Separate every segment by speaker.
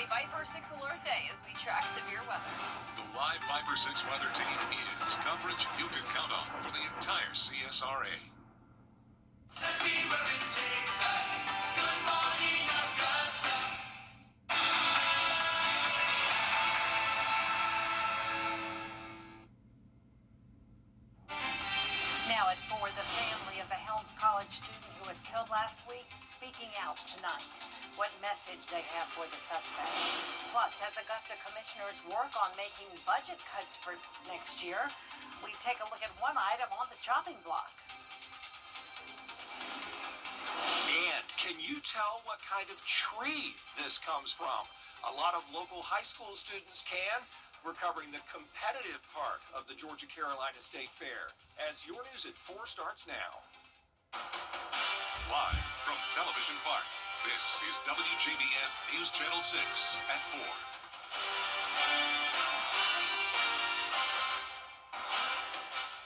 Speaker 1: Viper 6 Alert Day as we track severe weather.
Speaker 2: The live Viper 6 weather team is coverage you can count on for the entire CSRA.
Speaker 3: Let's see where it takes us. Good morning, Augusta.
Speaker 4: Now at 4, the family of the Helms College student who was killed last week speaking out tonight. What message they have for the suspect. Plus, as Augusta commissioners work on making budget cuts for next year, we take a look at one item on the chopping block.
Speaker 5: And can you tell what kind of tree this comes from? A lot of local high school students can. We're covering the competitive part of the Georgia-Carolina State Fair as your news at 4 starts now.
Speaker 2: Live from Television Park, this is WJBF News Channel 6 at 4.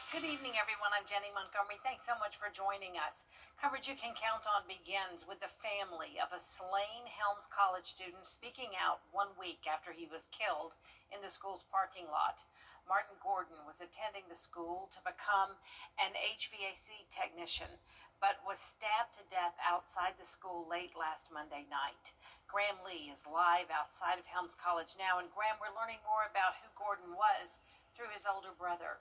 Speaker 4: Good evening, everyone. I'm Jenny Montgomery. Thanks so much for joining us. Coverage you can count on begins with the family of a slain Helms College student speaking out 1 week after he was killed in the school's parking lot. Martin Gordon was attending the school to become an HVAC technician, but was stabbed to death outside the school late last Monday night. Graham Lee is live outside of Helms College now, and Graham, we're learning more about who Gordon was through his older brother.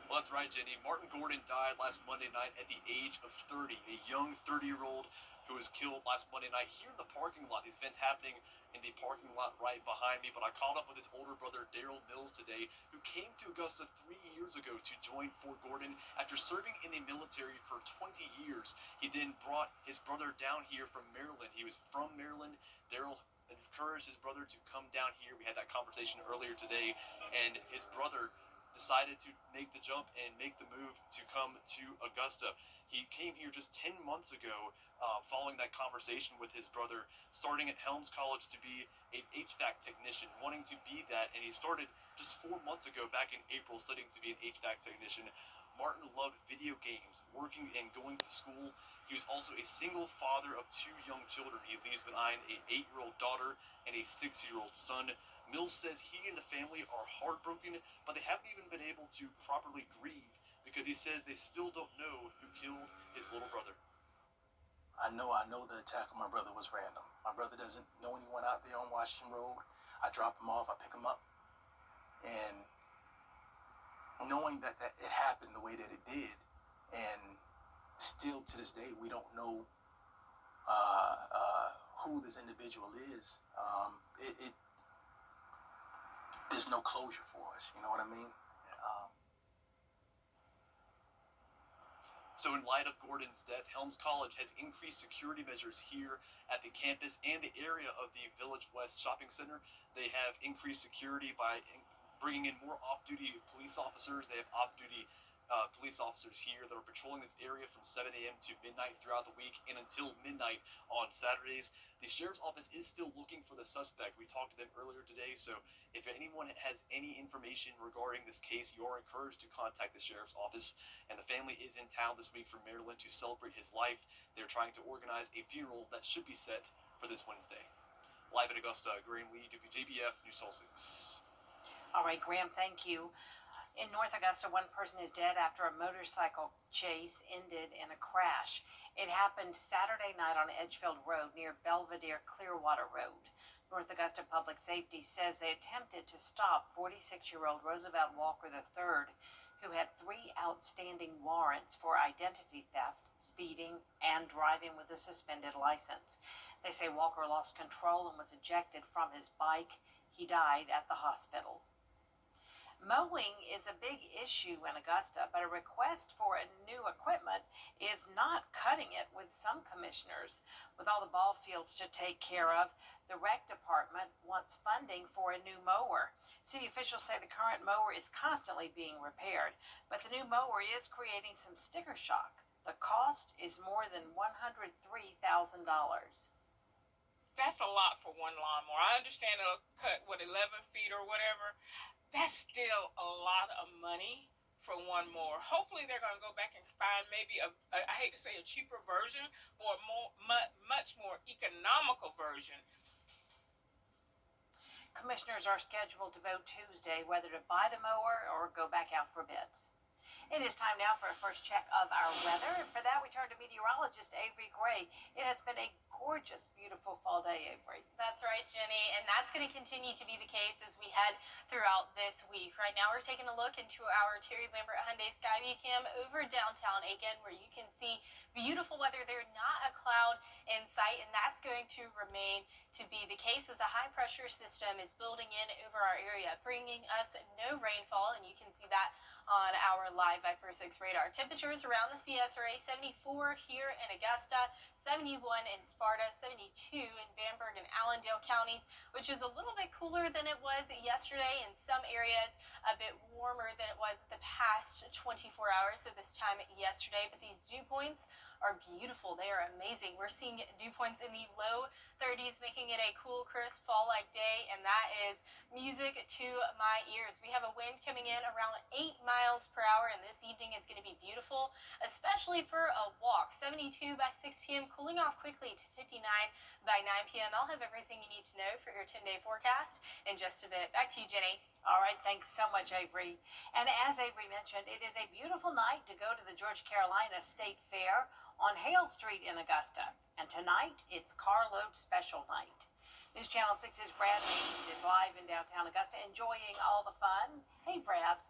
Speaker 5: Well, that's right, Jenny. Martin Gordon died last Monday night at the age of 30, a young 30-year-old who was killed last Monday night here in the parking lot. These events happening in the parking lot right behind me, but I caught up with his older brother, Daryl Mills, today, who came to Augusta 3 years ago to join Fort Gordon after serving in the military for 20 years. He then brought his brother down here from Maryland. He was from Maryland. Daryl encouraged his brother to come down here. We had that conversation earlier today, and his brother decided to make the jump and make the move to come to Augusta. He came here just 10 months ago following that conversation with his brother, starting at Helms College to be an HVAC technician, wanting to be that, and he started just 4 months ago back in April studying to be an HVAC technician. Martin loved video games, working and going to school. He was also a single father of 2 young children. He leaves behind an 8-year-old daughter and a 6-year-old son. Mills says he and the family are heartbroken, but they haven't even been able to properly grieve because he says they still don't know who killed his little brother.
Speaker 6: I know the attack on my brother was random. My brother doesn't know anyone out there on Washington Road. I drop him off, I pick him up, and knowing that it happened the way that it did, and still to this day we don't know who this individual is. There's no closure for us, you know what I mean?
Speaker 5: So in light of Gordon's death, Helms College has increased security measures here at the campus and the area of the Village West Shopping Center. They have increased security by bringing in more off-duty police officers. They have off-duty police officers here that are patrolling this area from 7 a.m. to midnight throughout the week and until midnight on Saturdays. The sheriff's office is still looking for the suspect. We talked to them earlier today, so if anyone has any information regarding this case, you are encouraged to contact the sheriff's office. And the family is in town this week from Maryland to celebrate his life. They're trying to organize a funeral that should be set for this Wednesday. Live in Augusta, Graham Lee, WJBF News Channel 6.
Speaker 4: All right, Graham, thank you. In North Augusta, one person is dead after a motorcycle chase ended in a crash. It happened Saturday night on Edgefield Road near Belvedere Clearwater Road. North Augusta Public Safety says they attempted to stop 46-year-old Roosevelt Walker III, who had 3 outstanding warrants for identity theft, speeding, and driving with a suspended license. They say Walker lost control and was ejected from his bike. He died at the hospital. Mowing is a big issue in Augusta, but a request for new equipment is not cutting it with some commissioners. With all the ball fields to take care of, the rec department wants funding for a new mower. City officials say the current mower is constantly being repaired, but the new mower is creating some sticker shock. The cost is more than $103,000.
Speaker 7: That's a lot for one lawnmower. I understand it'll cut, 11 feet or whatever. That's still a lot of money for one mower. Hopefully they're going to go back and find maybe I hate to say a cheaper version or much more economical version.
Speaker 4: Commissioners are scheduled to vote Tuesday whether to buy the mower or go back out for bids. It is time now for a first check of our weather. And for that, we turn to meteorologist Avery Gray. It has been a gorgeous, beautiful fall day, Avery.
Speaker 1: That's right, Jenny, and that's going to continue to be the case as we head throughout this week. Right now, we're taking a look into our Terry Lambert Hyundai Skyview Cam over downtown Aiken, where you can see beautiful weather there, not a cloud in sight, and that's going to remain to be the case as a high-pressure system is building in over our area, bringing us no rainfall, and you can see that on our live Viper 6 radar. Temperatures around the CSRA, 74 here in Augusta, 71 in Sparta, 72 in Vandenberg and Allendale counties, which is a little bit cooler than it was yesterday. In some areas, a bit warmer than it was the past 24 hours, so this time yesterday. But these dew points are beautiful. They are amazing. We're seeing dew points in the low 30s, making it a cool, crisp, fall-like day, and that is music to my ears. We have a wind coming in around 8 miles per hour, and this evening is going to be beautiful, especially for a walk. 72 by 6 p.m., cooling off quickly to 59 by 9 p.m. I'll have everything you need to know for your 10-day forecast in just a bit. Back to you, Jenny.
Speaker 4: All right, thanks so much, Avery. And as Avery mentioned, it is a beautiful night to go to the Georgia Carolina State Fair on Hale Street in Augusta. And tonight, it's carload special night. News Channel 6's Brad Means is live in downtown Augusta, enjoying all the fun. Hey, Brad.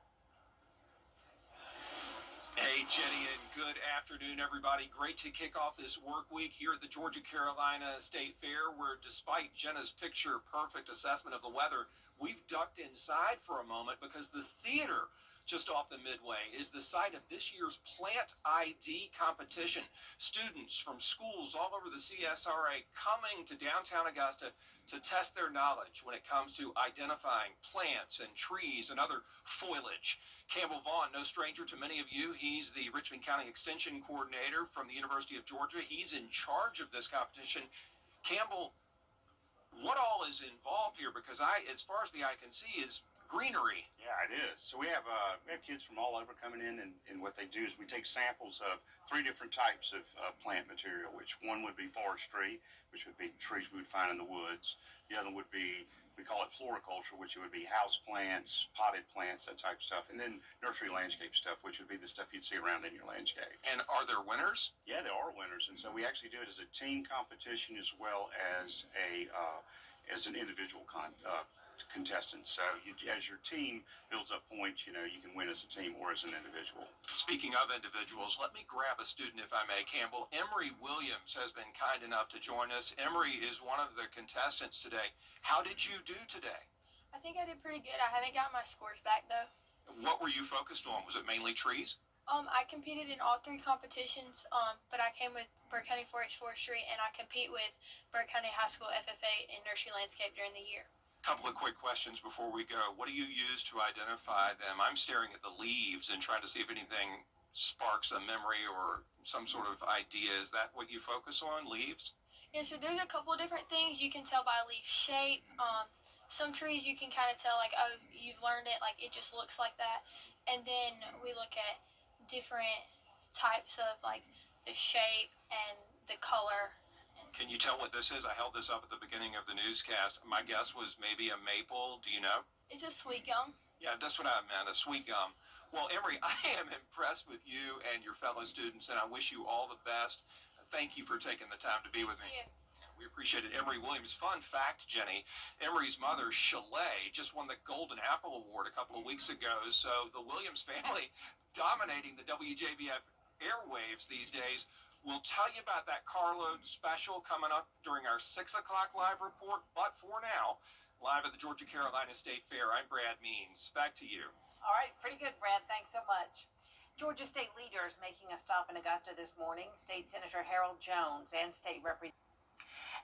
Speaker 8: Hey, Jenny, and good afternoon, everybody. Great to kick off this work week here at the Georgia Carolina State Fair, where despite Jenna's picture-perfect assessment of the weather, we've ducked inside for a moment because the theater just off the Midway is the site of this year's Plant ID competition. Students from schools all over the CSRA coming to downtown Augusta to test their knowledge when it comes to identifying plants and trees and other foliage. Campbell Vaughn, no stranger to many of you. He's the Richmond County Extension Coordinator from the University of Georgia. He's in charge of this competition. Campbell, what all is involved here? Because as far as the eye can see, is greenery.
Speaker 9: Yeah, it is. So we have kids from all over coming in, and what they do is we take samples of 3 different types of plant material, which one would be forestry, which would be trees we would find in the woods. The other would be, we call it floriculture, which would be house plants, potted plants, that type of stuff. And then nursery landscape stuff, which would be the stuff you'd see around in your landscape.
Speaker 8: And are there winners?
Speaker 9: Yeah, there are winners. And so we actually do it as a team competition as well as as an individual contestant. So as your team builds up points, you can win as a team or as an individual.
Speaker 8: Speaking of individuals, let me grab a student, if I may, Campbell. Emery Williams has been kind enough to join us. Emery is one of the contestants today. How did you do today?
Speaker 10: I think I did pretty good. I haven't got my scores back, though.
Speaker 8: What were you focused on? Was it mainly trees?
Speaker 10: I competed in all 3 competitions, but I came with Burke County 4-H Forestry, and I compete with Burke County High School FFA in Nursery Landscape during the year.
Speaker 8: Couple of quick questions before we go. What do you use to identify them? I'm staring at the leaves and trying to see if anything sparks a memory or some sort of idea. Is that what you focus on, leaves?
Speaker 10: Yeah, so there's a couple different things you can tell by leaf shape. Some trees you can kind of tell, like, oh, you've learned it, like, it just looks like that. And then we look at different types of, like, the shape and the color.
Speaker 8: Can you tell what this is? I held this up at the beginning of the newscast. My guess was maybe a maple. Do you know?
Speaker 10: It's a sweet gum.
Speaker 8: Yeah, that's what I meant, a sweet gum. Well, Emery, I am impressed with you and your fellow students, and I wish you all the best. Thank you for taking the time to be with me.
Speaker 10: Yeah.
Speaker 8: We appreciate it. Emery Williams. Fun fact, Jenny, Emery's mother, Chalet, just won the Golden Apple Award a couple of weeks ago. So the Williams family dominating the WJBF airwaves these days. We'll tell you about that carload special coming up during our 6 o'clock live report. But for now, live at the Georgia Carolina State Fair, I'm Brad Means. Back to you.
Speaker 4: All right, pretty good, Brad. Thanks so much. Georgia state leaders making a stop in Augusta this morning. State Senator Harold Jones and State Representative.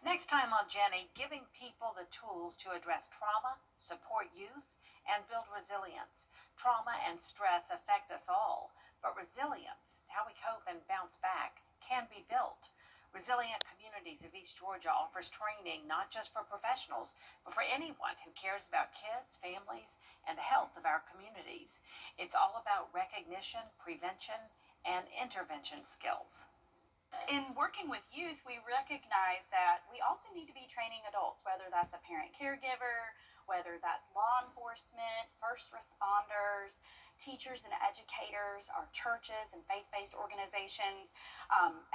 Speaker 4: Next time on Jenny, giving people the tools to address trauma, support youth, and build resilience. Trauma and stress affect us all, but resilience, how we cope and bounce back, can be built. Resilient Communities of East Georgia offers training not just for professionals, but for anyone who cares about kids, families, and the health of our communities. It's all about recognition, prevention, and intervention skills.
Speaker 11: In working with youth, we recognize that we also need to be training adults, whether that's a parent caregiver, whether that's law enforcement, first responders, teachers and educators, our churches and faith-based organizations.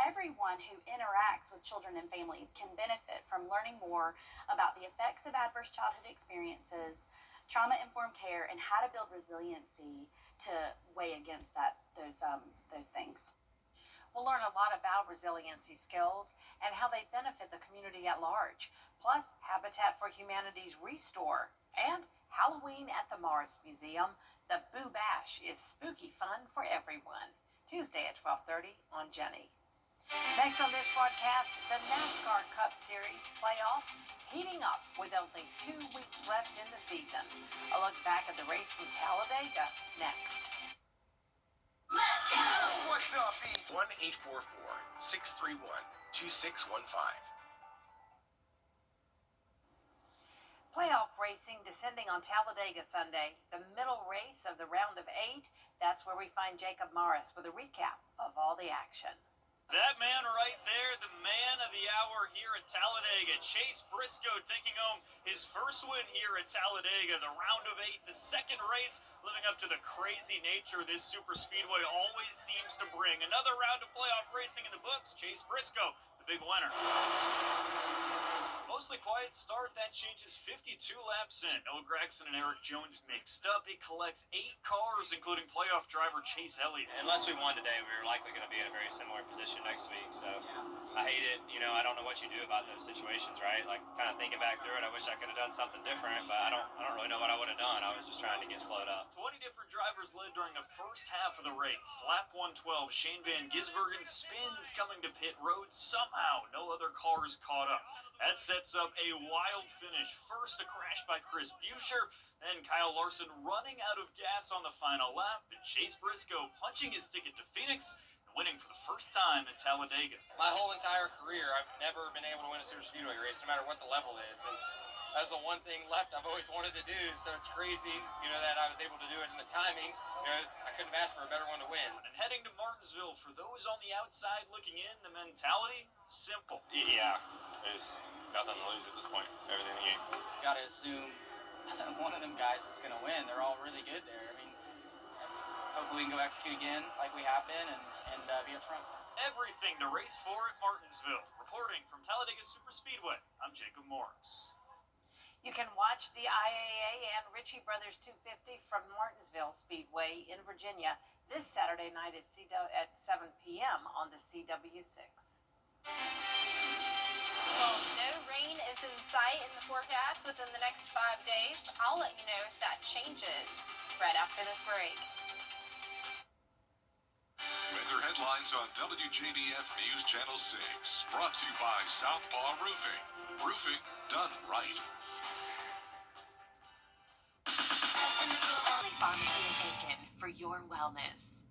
Speaker 11: Everyone who interacts with children and families can benefit from learning more about the effects of adverse childhood experiences, trauma-informed care, and how to build resiliency to weigh against those things.
Speaker 4: We'll learn a lot about resiliency skills and how they benefit the community at large, plus Habitat for Humanity's Restore and Halloween at the Morris Museum. The Boo Bash is spooky fun for everyone. Tuesday at 12:30 on Jenny. Next on this broadcast, the NASCAR Cup Series playoffs heating up with only 2 weeks left in the season. A look back at the race from Talladega next.
Speaker 3: What's up, E?
Speaker 12: 1-844-631-2615.
Speaker 4: Playoff racing descending on Talladega Sunday, the middle race of the round of 8. That's where we find Jacob Morris with a recap of all the action.
Speaker 13: That man right there, the man of the hour here at Talladega, Chase Briscoe taking home his first win here at Talladega, the round of 8, the second race, living up to the crazy nature this super speedway always seems to bring. Another round of playoff racing in the books, Chase Briscoe, the big winner. Mostly quiet start, that changes 52 laps in. Noah Gragson and Eric Jones mixed up. It collects 8 cars, including playoff driver Chase Elliott.
Speaker 14: Unless we won today, we were likely going to be in a very similar position next week. So I hate it. You know, I don't know what you do about those situations, right? Like, kind of thinking back through it, I wish I could have done something different, but I don't really know what I would have done. I was just trying to get slowed up.
Speaker 13: 20 different drivers led during the first half of the race. Lap 112, Shane Van Gisbergen spins coming to pit road. Somehow, no other cars caught up. That sets up a wild finish. First, a crash by Chris Buescher, then Kyle Larson running out of gas on the final lap, and Chase Briscoe punching his ticket to Phoenix and winning for the first time at Talladega.
Speaker 15: My whole entire career, I've never been able to win a super speedway race, no matter what the level is, and that's the one thing left I've always wanted to do, so it's crazy, that I was able to do it in the timing. I couldn't have asked for a better one to win.
Speaker 13: And heading to Martinsville, for those on the outside looking in, the mentality, simple.
Speaker 14: Yeah, there's nothing to lose at this point. Everything to gain.
Speaker 15: Got to assume one of them guys is going to win. They're all really good there. I mean, hopefully we can go execute again like we have been and be up front.
Speaker 13: Everything to race for at Martinsville. Reporting from Talladega Super Speedway, I'm Jacob Morris.
Speaker 4: You can watch the IAA and Ritchie Brothers 250 from Martinsville Speedway in Virginia this Saturday night at 7 p.m. on the CW6.
Speaker 1: Well, no rain is in sight in the forecast within the next 5 days. I'll let you know if that changes right after this break.
Speaker 2: Weather headlines on WJBF News Channel 6. Brought to you by Southpaw Roofing. Roofing done right.
Speaker 16: For your wellness.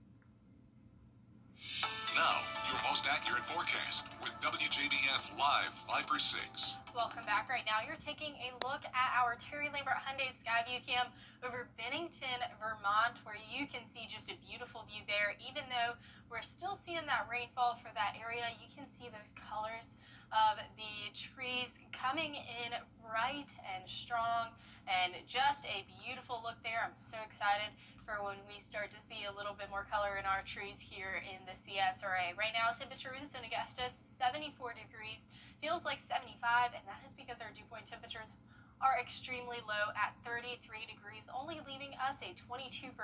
Speaker 2: Now, your most accurate forecast with WJBF Live Viper 6.
Speaker 1: Welcome back. Right now, you're taking a look at our Terry Lambert Hyundai Skyview Cam over Bennington, Vermont, where you can see just a beautiful view there. Even though we're still seeing that rainfall for that area, you can see those colors of the trees coming in bright and strong, and just a beautiful look there. I'm so excited for when we start to see a little bit more color in our trees here in the CSRA. Right now, temperatures in Augusta, 74 degrees, feels like 75, and that is because our dew point temperatures are extremely low at 33 degrees, only leaving us a 22%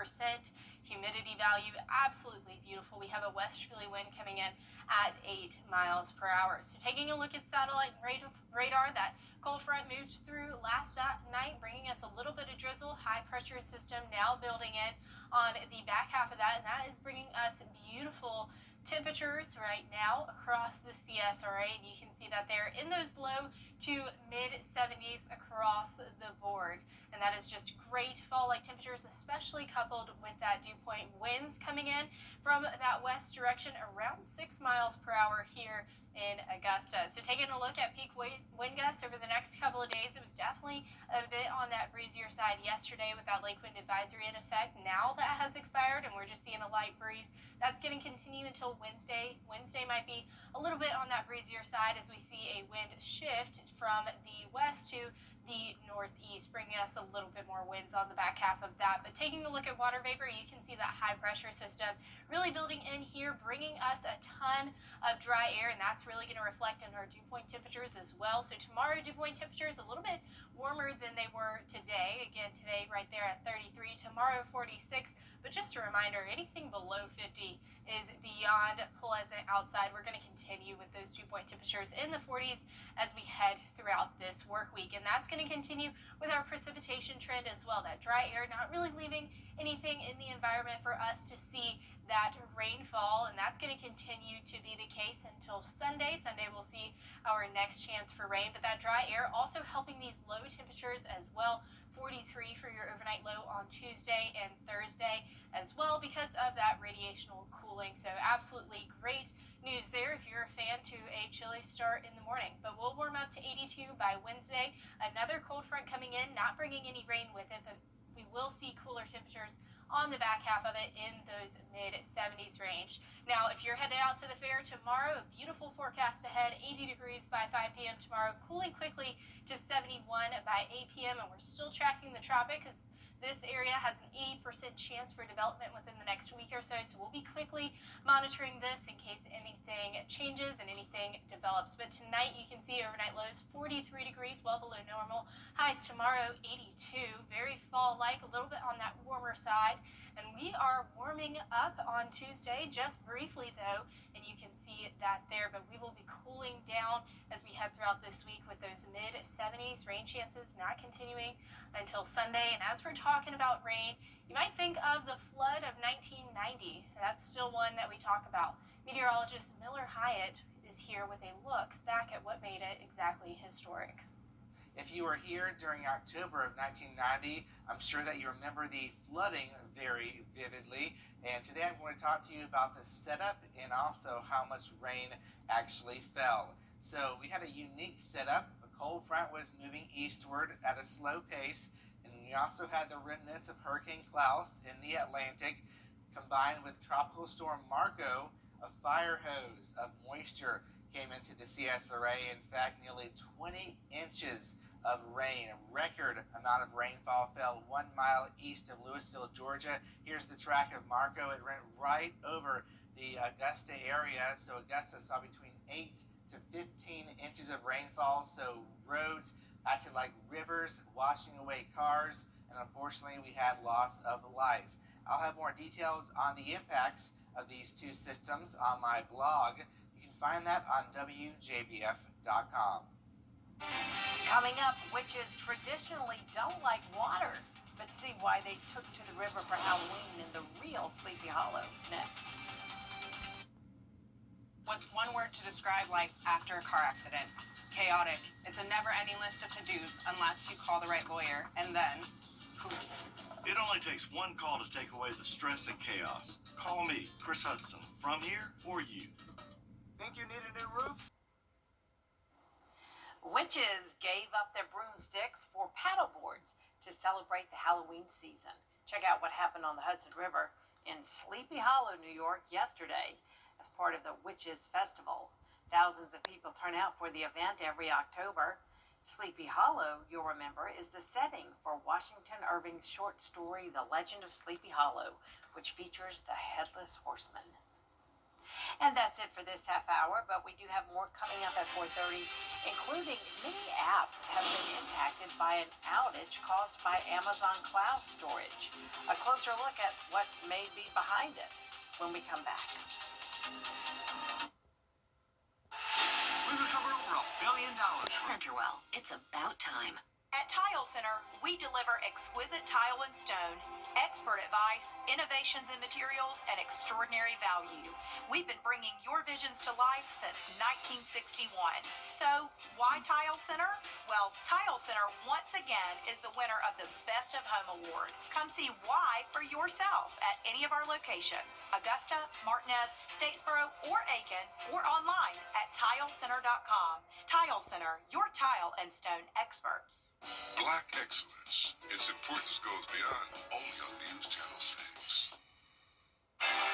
Speaker 1: humidity value. Absolutely beautiful. We have a westerly wind coming in at 8 miles per hour. So taking a look at satellite radar, that cold front moved through last night, bringing us a little bit of drizzle. High pressure system now building in on the back half of that, and that is bringing us beautiful temperatures right now across the CSRA, and you can see that they're in those low to mid 70s across the board, and that is just great fall-like temperatures, especially coupled with that dew point winds coming in from that west direction around 6 miles per hour here in Augusta. So taking a look at peak wind gusts over the next couple of days, it was definitely a bit on that breezier side yesterday with that lake wind advisory in effect. Now that has expired and we're just seeing a light breeze. That's going to continue until Wednesday. Wednesday might be a little bit on that breezier side as we see a wind shift from the west to the northeast, bringing us a little bit more winds on the back half of that. But taking a look at water vapor, you can see that high pressure system really building in here, bringing us a ton of dry air, and that's really going to reflect in our dew point temperatures as well. So tomorrow, dew point temperatures a little bit warmer than they were today. Again, today right there at 33, tomorrow 46. But just a reminder, anything below 50 is beyond pleasant outside. We're going to continue with those dew point temperatures in the 40s as we head throughout this work week. And that's going to continue with our precipitation trend as well. That dry air not really leaving anything in the environment for us to see that rainfall, and that's going to continue to be the case until Sunday. Sunday we'll see our next chance for rain, but that dry air also helping these low temperatures as well. 43 for your overnight low on Tuesday and Thursday as well because of that radiational cooling. So absolutely great news there if you're a fan to a chilly start in the morning. But we'll warm up to 82 by Wednesday. Another cold front coming in, not bringing any rain with it, but we will see cooler temperatures on the back half of it in those mid-70s range. Now, if you're headed out to the fair tomorrow, a beautiful forecast ahead, 80 degrees by 5 p.m. tomorrow, cooling quickly to 71 by 8 p.m. And we're still tracking the tropic because this area has an 80% chance for development within the next week or so. So we'll be quickly monitoring this in case anything changes and anything develops. But tonight you can see overnight lows 43 degrees, well below normal. Highs tomorrow 82, very fall-like, a little bit on that warmer side. And we are warming up on Tuesday, just briefly though, and you can see that there, but we will be cooling down as we head throughout this week with those mid-70s. Rain chances not continuing until Sunday. And as we're talking about rain, you might think of the flood of 1990. That's still one that we talk about. Meteorologist Miller Hyatt is here with a look back at what made it exactly historic.
Speaker 17: If you were here during October of 1990, I'm sure that you remember the flooding very vividly. And today I'm going to talk to you about the setup and also how much rain actually fell. So we had a unique setup. The cold front was moving eastward at a slow pace, and we also had the remnants of Hurricane Klaus in the Atlantic, combined with Tropical Storm Marco. A fire hose of moisture came into the CSRA. In fact, nearly 20 inches of rain, a record amount of rainfall fell 1 mile east of Louisville, Georgia. Here's the track of Marco. It ran right over the Augusta area, so Augusta saw between 8 to 15 inches of rainfall, so roads acted like rivers, washing away cars, and unfortunately we had loss of life. I'll have more details on the impacts of these two systems on my blog. You can find that on WJBF.com.
Speaker 4: Coming up, witches traditionally don't like water, but see why they took to the river for Halloween in the real Sleepy Hollow next.
Speaker 18: What's one word to describe life after a car accident? Chaotic. It's a never-ending list of to-dos unless you call the right lawyer, and then poof.
Speaker 19: It only takes one call to take away the stress and chaos. Call me, Chris Hudson, from here for you.
Speaker 12: Think you need a new roof?
Speaker 4: Witches gave up their broomsticks for paddleboards to celebrate the Halloween season. Check out what happened on the Hudson River in Sleepy Hollow, New York yesterday as part of the Witches Festival. Thousands of people turn out for the event every October. Sleepy Hollow, you'll remember, is the setting for Washington Irving's short story, The Legend of Sleepy Hollow, which features the Headless Horseman. And that's it for this half hour, but we do have more coming up at 4:30, including many apps have been impacted by an outage caused by Amazon cloud storage. A closer look at what may be behind it when we come back.
Speaker 12: We recovered over $1 billion.
Speaker 16: Well, it's about time.
Speaker 20: At Tile Center, we deliver exquisite tile and stone, expert advice, innovations in materials, and extraordinary value. We've been bringing your visions to life since 1961. So, why Tile Center? Well, Tile Center once again is the winner of the Best of Home Award. Come see why for yourself at any of our locations: Augusta, Martinez, Statesboro, or Aiken, or online at tilecenter.com. Tile Center, your tile and stone experts.
Speaker 2: Black excellence. Its importance goes beyond only on News Channel 6.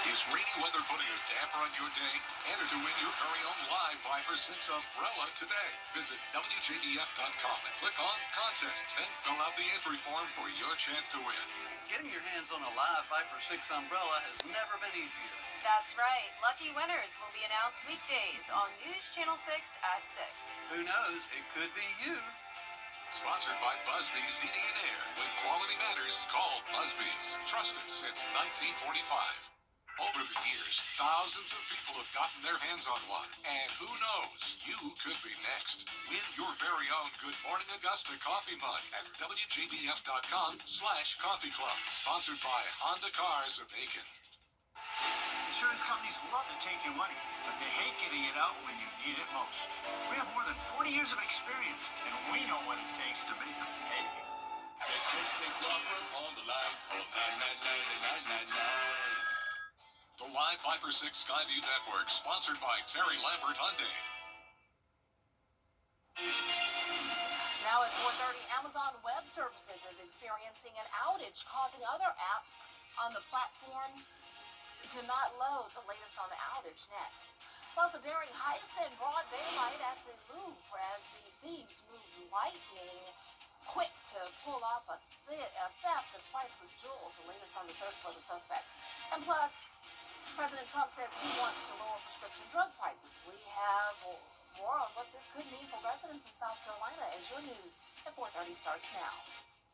Speaker 2: Is rainy weather putting a damper on your day? Enter to win your very own live Viper 6 umbrella today. Visit WJBF.com and click on Contests. Then fill out the entry form for your chance to win.
Speaker 12: Getting your hands on a live Viper 6 umbrella has never been easier.
Speaker 21: That's right. Lucky winners will be announced weekdays on News Channel 6 at 6.
Speaker 12: Who knows? It could be you.
Speaker 2: Sponsored by Busby's Heating and Air. When quality matters, call Busby's. Trusted since 1945. Over the years, thousands of people have gotten their hands on one. And who knows, you could be next. Win your very own Good Morning Augusta coffee mug at WJBF.com/coffee club. Sponsored by Honda Cars of Aiken.
Speaker 12: Insurance companies love to take your money, but they hate getting it out when you need it most. We have more than 40 years of experience, and we know what it takes to make them pay.
Speaker 2: On the line for 999. The live Viper 6 Skyview Network, sponsored by Terry Lambert Hyundai.
Speaker 22: Now at 4:30, Amazon Web Services is experiencing an outage, causing other apps on the platform to not load. The latest on the outage next. Plus, a daring heist in broad daylight at the Louvre as the thieves moved lightning quick to pull off a theft of priceless jewels. The latest on the search for the suspects. And plus, President Trump says he wants to lower prescription drug prices. We have more on what this could mean for residents in South Carolina as your news at 4:30 starts now.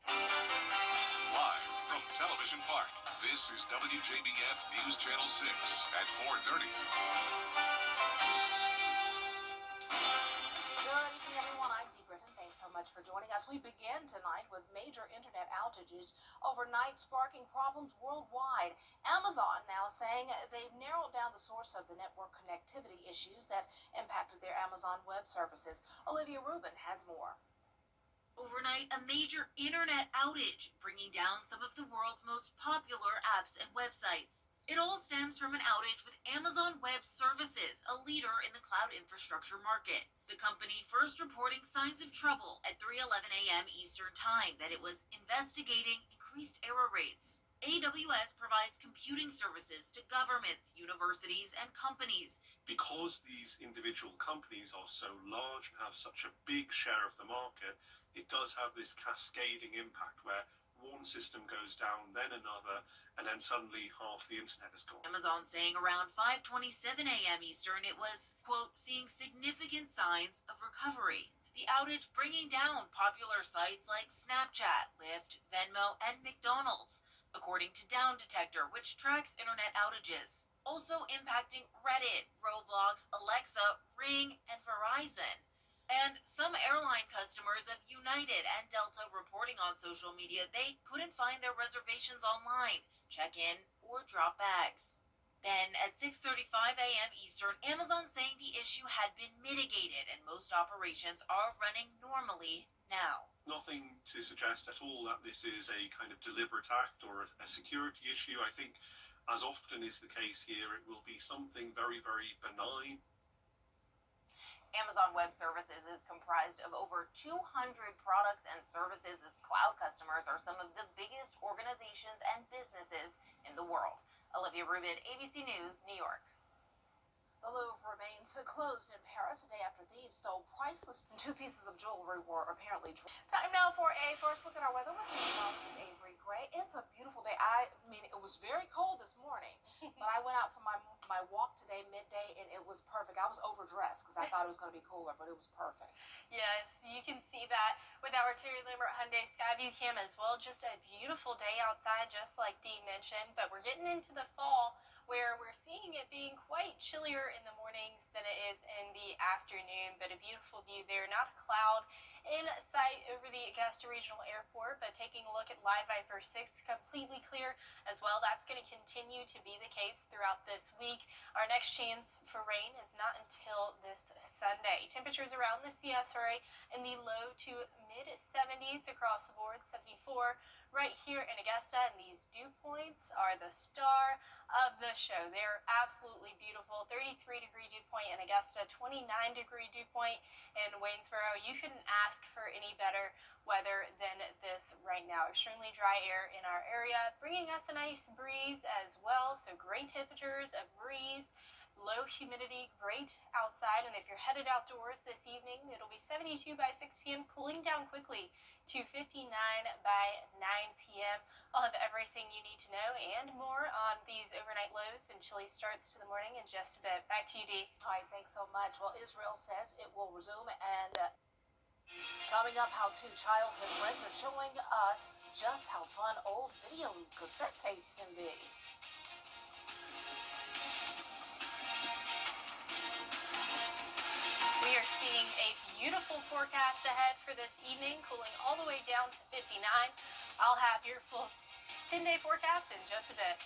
Speaker 2: Live from Television Park, this is WJBF News Channel 6 at 4:30.
Speaker 22: Good evening, everyone. I'm Dee Griffin. Thanks so much for joining us. We begin tonight with major internet outages overnight, sparking problems worldwide. Amazon now saying they've narrowed down the source of the network connectivity issues that impacted their Amazon Web Services. Olivia Rubin has more.
Speaker 23: Overnight, a major internet outage, bringing down some of the world's most popular apps and websites. It all stems from an outage with Amazon Web Services, a leader in the cloud infrastructure market. The company first reporting signs of trouble at 3:11 a.m. Eastern Time that it was investigating increased error rates. AWS provides computing services to governments, universities, and companies.
Speaker 8: Because these individual companies are so large and have such a big share of the market, it does have this cascading impact where one system goes down, then another, and then suddenly half the internet is gone.
Speaker 23: Amazon saying around 5:27 a.m. Eastern it was, quote, seeing significant signs of recovery. The outage bringing down popular sites like Snapchat, Lyft, Venmo, and McDonald's, according to Down Detector, which tracks internet outages. Also impacting Reddit, Roblox, Alexa, Ring, and Verizon. And some airline customers of United and Delta reporting on social media they couldn't find their reservations online, check in, or drop bags. Then at 6:35 a.m. Eastern, Amazon saying the issue had been mitigated and most operations are running normally now.
Speaker 8: Nothing to suggest at all that this is a kind of deliberate act or a security issue. I think, as often is the case here, it will be something very, very benign.
Speaker 22: Amazon Web Services is comprised of over 200 products and services. Its cloud customers are some of the biggest organizations and businesses in the world. Olivia Rubin, ABC News, New York. The Louvre remains closed in Paris a day after thieves stole priceless. 2 pieces of jewelry were apparently. Time now for a first look at our weather with meteorologist Avery Gray. It's a beautiful day. I mean, it was very cold this morning, but I went out for my walk today midday, and it was perfect. I was overdressed because I thought it was going to be cooler, but it was perfect.
Speaker 1: Yes, you can see that with our Terry Lambert Hyundai Skyview cam as well. Just a beautiful day outside, just like Dee mentioned, but we're getting into the fall where we're seeing it being quite chillier in the mornings than it is in the afternoon, but a beautiful view there, not a cloud in sight over the Augusta Regional Airport, but taking a look at Live Viper 6, completely clear as well. That's going to continue to be the case throughout this week. Our next chance for rain is not until this Sunday. Temperatures around the CSRA in the low to mid 70s across the board, 74 right here in Augusta, and these dew points are the star of the show. They're absolutely beautiful. 33-degree dew point in Augusta, 29-degree dew point in Waynesboro. You couldn't ask for any better weather than this right now. Extremely dry air in our area, bringing us a nice breeze as well. So great temperatures, a breeze, low humidity, great outside. And if you're headed outdoors this evening, it'll be 72 by 6 p.m., cooling down quickly to 59 by 9 p.m. I'll have everything you need to know and more on these overnight lows and chilly starts to the morning in just a bit. Back to you, Dee.
Speaker 22: All right, thanks so much. Well, Israel says it will resume, and coming up, how two childhood friends are showing us just how fun old video cassette tapes can be.
Speaker 1: We are seeing a beautiful forecast ahead for this evening, cooling all the way down to 59. I'll have your full 10-day forecast in just a bit.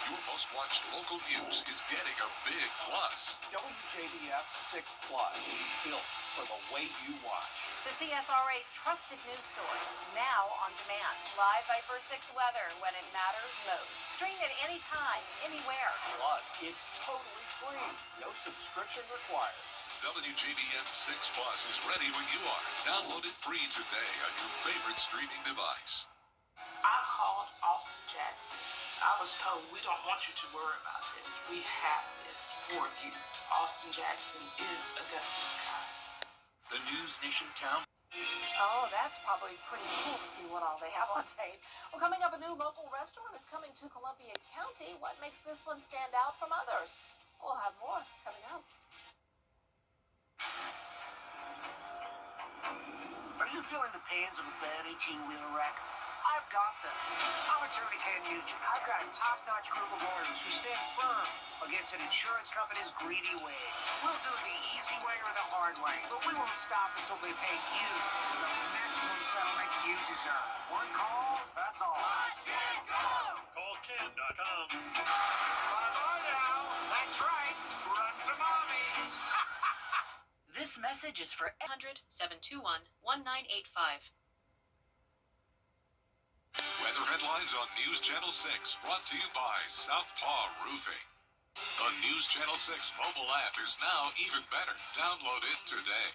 Speaker 2: Your most watched local news is getting a big plus.
Speaker 8: WJBF 6 Plus, built for the way you watch.
Speaker 20: The CSRA's trusted news source, now on demand. Live Viper 6 weather when it matters most. Stream it anytime, anywhere.
Speaker 8: Plus, it's totally free. No subscription required.
Speaker 2: WJBF 6 Plus is ready when you are. Download it free today on your favorite streaming device.
Speaker 5: I called Austin Jackson. I was told, we don't want you to worry about this. We have this for you. Austin Jackson is Augusta's guy.
Speaker 12: The News Nation Town.
Speaker 22: Oh, that's probably pretty cool to see what all they have on tape. Well, coming up, a new local restaurant is coming to Columbia County. What makes this one stand out from others? We'll have more coming up.
Speaker 12: Are you feeling the pains of a bad 18-wheeler wreck? I've got this. I'm attorney Ken Nugent. I've got a top-notch group of lawyers who stand firm against an insurance company's greedy ways. We'll do it the easy way or the hard way, but we won't stop until they pay you the maximum settlement you deserve. One call, that's all. Let's get go!
Speaker 13: CallKen.com.
Speaker 12: Bye-bye now. That's right. Run to mommy.
Speaker 21: This message is for 800-721-1985.
Speaker 2: Weather headlines on News Channel 6, brought to you by Southpaw Roofing. The News Channel 6 mobile app is now even better. Download it today.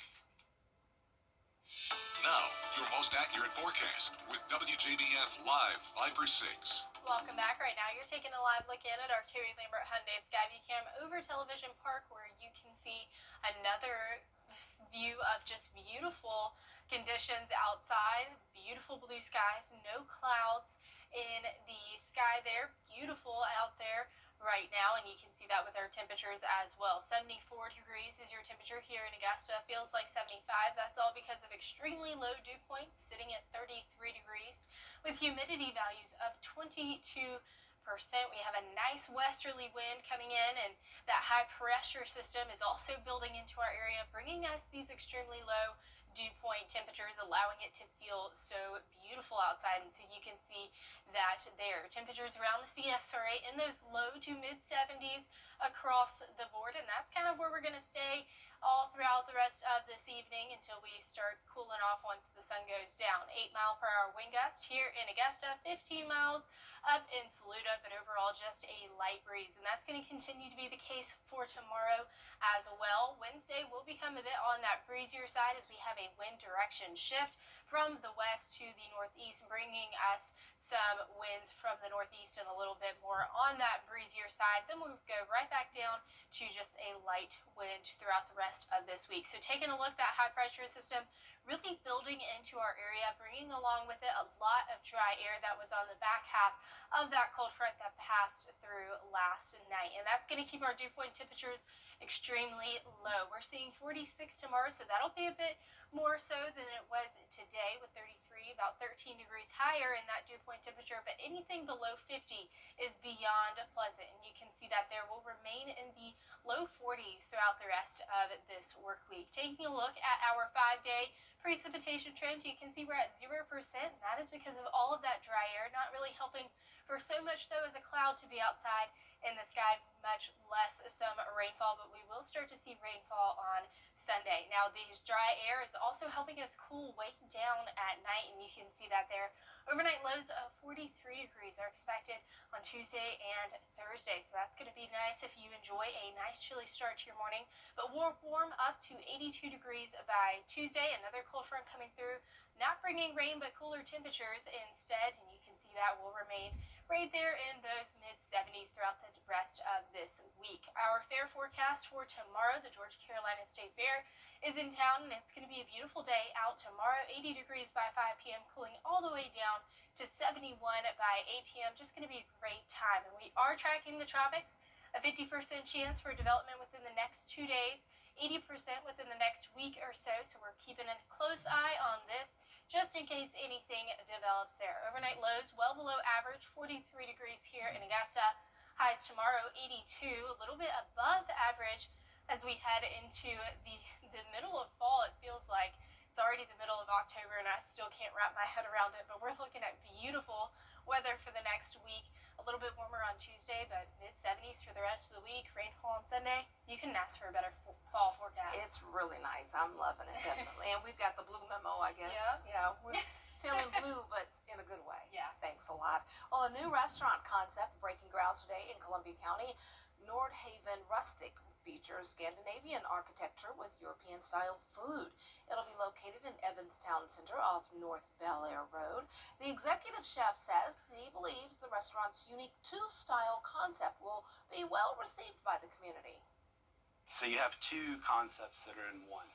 Speaker 2: Now, your most accurate forecast with WJBF Live Viper 6.
Speaker 1: Welcome back. Right now, you're taking a live look in at our Terry Lambert Hyundai Skyview Cam over Television Park, where you can see another view of just beautiful conditions outside, beautiful blue skies, no clouds in the sky there, beautiful out there right now, and you can see that with our temperatures as well. 74 degrees is your temperature here in Augusta. Feels like 75. That's all because of extremely low dew points sitting at 33 degrees with humidity values of 22%. We have a nice westerly wind coming in, and that high pressure system is also building into our area, bringing us these extremely low dew point temperatures, allowing it to feel so beautiful outside. And so you can see that there. Temperatures around the CSRA in those low to mid 70s across the board, and that's kind of where we're going to stay all throughout the rest of this evening until we start cooling off once the sun goes down. 8-mile-per-hour wind gust here in Augusta, 15 miles up in Saluda, but overall just a light breeze, and that's going to continue to be the case for tomorrow as well. Wednesday will become a bit on that breezier side as we have a wind direction shift from the west to the northeast, bringing us some winds from the northeast and a little bit more on that breezier side. Then we'll go right back down to just a light wind throughout the rest of this week. So taking a look, that high pressure system really building into our area, bringing along with it a lot of dry air that was on the back half of that cold front that passed through last night. And that's going to keep our dew point temperatures extremely low. We're seeing 46 tomorrow, so that'll be a bit more so than it was today with 33, about 13 degrees higher in that dew point temperature, but anything below 50 is beyond pleasant, and you can see that there will remain in the low 40s throughout the rest of this work week. Taking a look at our 5-day precipitation trend, you can see we're at 0%. And that is because of all of that dry air, not really helping for so much so as a cloud to be outside in the sky, much less some rainfall, but we will start to see rainfall on Sunday. Now, these dry air is also helping us cool way down at night, and you can see that there. Overnight lows of 43 degrees are expected on Tuesday and Thursday, so that's going to be nice if you enjoy a nice chilly start to your morning, but we'll warm up to 82 degrees by Tuesday. Another cold front coming through, not bringing rain, but cooler temperatures instead, and you can see that will remain right there in those mid-70s throughout the rest of this week. Our fair forecast for tomorrow, the Georgia Carolina State Fair is in town, and it's going to be a beautiful day out tomorrow. 80 degrees by 5 p.m., cooling all the way down to 71 by 8 p.m. Just going to be a great time. And we are tracking the tropics, a 50% chance for development within the next 2 days, 80% within the next week or so. So we're keeping a close eye on this, just in case anything develops there. Overnight lows well below average, 43 degrees here in Augusta. Highs tomorrow, 82, a little bit above average as we head into the middle of fall. It feels like it's already the middle of October, and I still can't wrap my head around it, but we're looking at beautiful weather for the next week. A little bit warmer on Tuesday, but mid-70s for the rest of the week. Rainfall on Sunday. You can ask for a better fall forecast.
Speaker 6: It's really nice. I'm loving it, definitely. And we've got the blue memo, I guess.
Speaker 1: Yeah.
Speaker 6: We're feeling blue, but in a good way.
Speaker 1: Yeah.
Speaker 6: Thanks a lot. Well, a new restaurant concept breaking ground today in Columbia County. Nordhaven Rustic features Scandinavian architecture with European-style food. It'll be located in Evanstown Center off North Bel Air Road. The executive chef says he believes the restaurant's unique two-style concept will be well received by the community.
Speaker 7: So you have two concepts that are in one.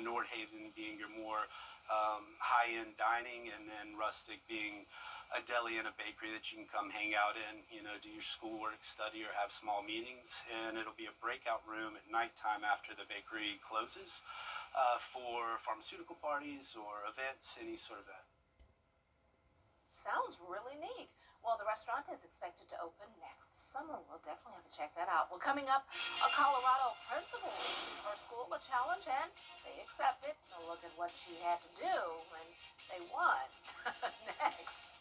Speaker 7: Nordhaven being your more high-end dining, and then Rustic being a deli and a bakery that you can come hang out in, do your schoolwork, study, or have small meetings. And it'll be a breakout room at nighttime after the bakery closes for pharmaceutical parties or events, any sort of event.
Speaker 6: Sounds really neat. Well, the restaurant is expected to open next summer. We'll definitely have to check that out. Well, coming up, a Colorado principal issued her school a challenge, and they accepted. Now look at what she had to do when they won. Next.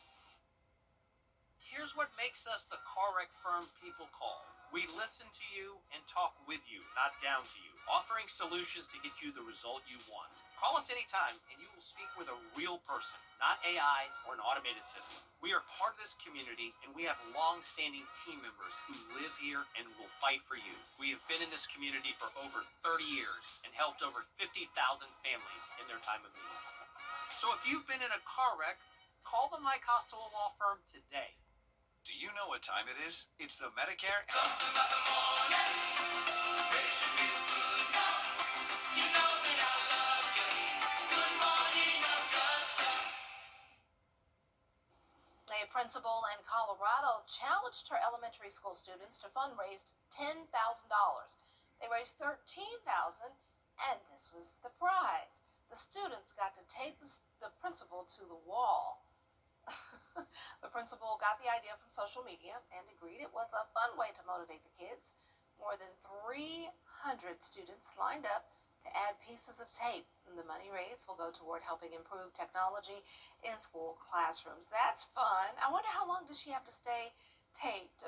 Speaker 9: Here's what makes us the car wreck firm people call. We listen to you and talk with you, not down to you, offering solutions to get you the result you want. Call us anytime and you will speak with a real person, not AI or an automated system. We are part of this community, and we have long-standing team members who live here and will fight for you. We have been in this community for over 30 years and helped over 50,000 families in their time of need. So if you've been in a car wreck, call the Mike Costello Law Firm today.
Speaker 2: Do you know what time it is? It's the Medicare.
Speaker 3: Something about the morning. Makes you feel good now. You know that I love you. Good morning, Augusta.
Speaker 6: A principal in Colorado challenged her elementary school students to fundraise $10,000. They raised $13,000, and this was the prize. The students got to take the principal to the wall. The principal got the idea from social media and agreed it was a fun way to motivate the kids. More than 300 students lined up to add pieces of tape, and the money raised will go toward helping improve technology in school classrooms. That's fun. I wonder how long does she have to stay taped?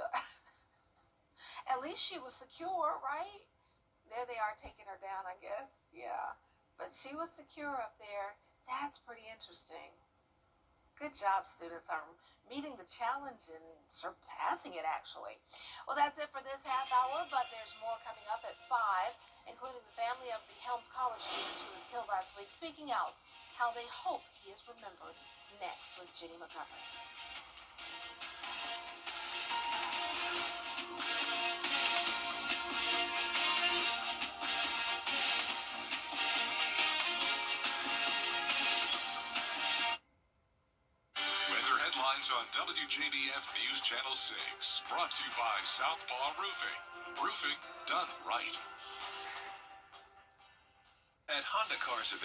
Speaker 6: At least she was secure, right? There they are taking her down, I guess. Yeah. But she was secure up there. That's pretty interesting. Good job, students, on meeting the challenge and surpassing it, actually. Well, that's it for this half hour, but there's more coming up at 5, including the family of the Helms College student who was killed last week, speaking out how they hope he is remembered. Next with Jenny Montgomery.
Speaker 2: On WJBF News Channel 6, brought to you by Southpaw Roofing. Roofing done right. At Honda Cars of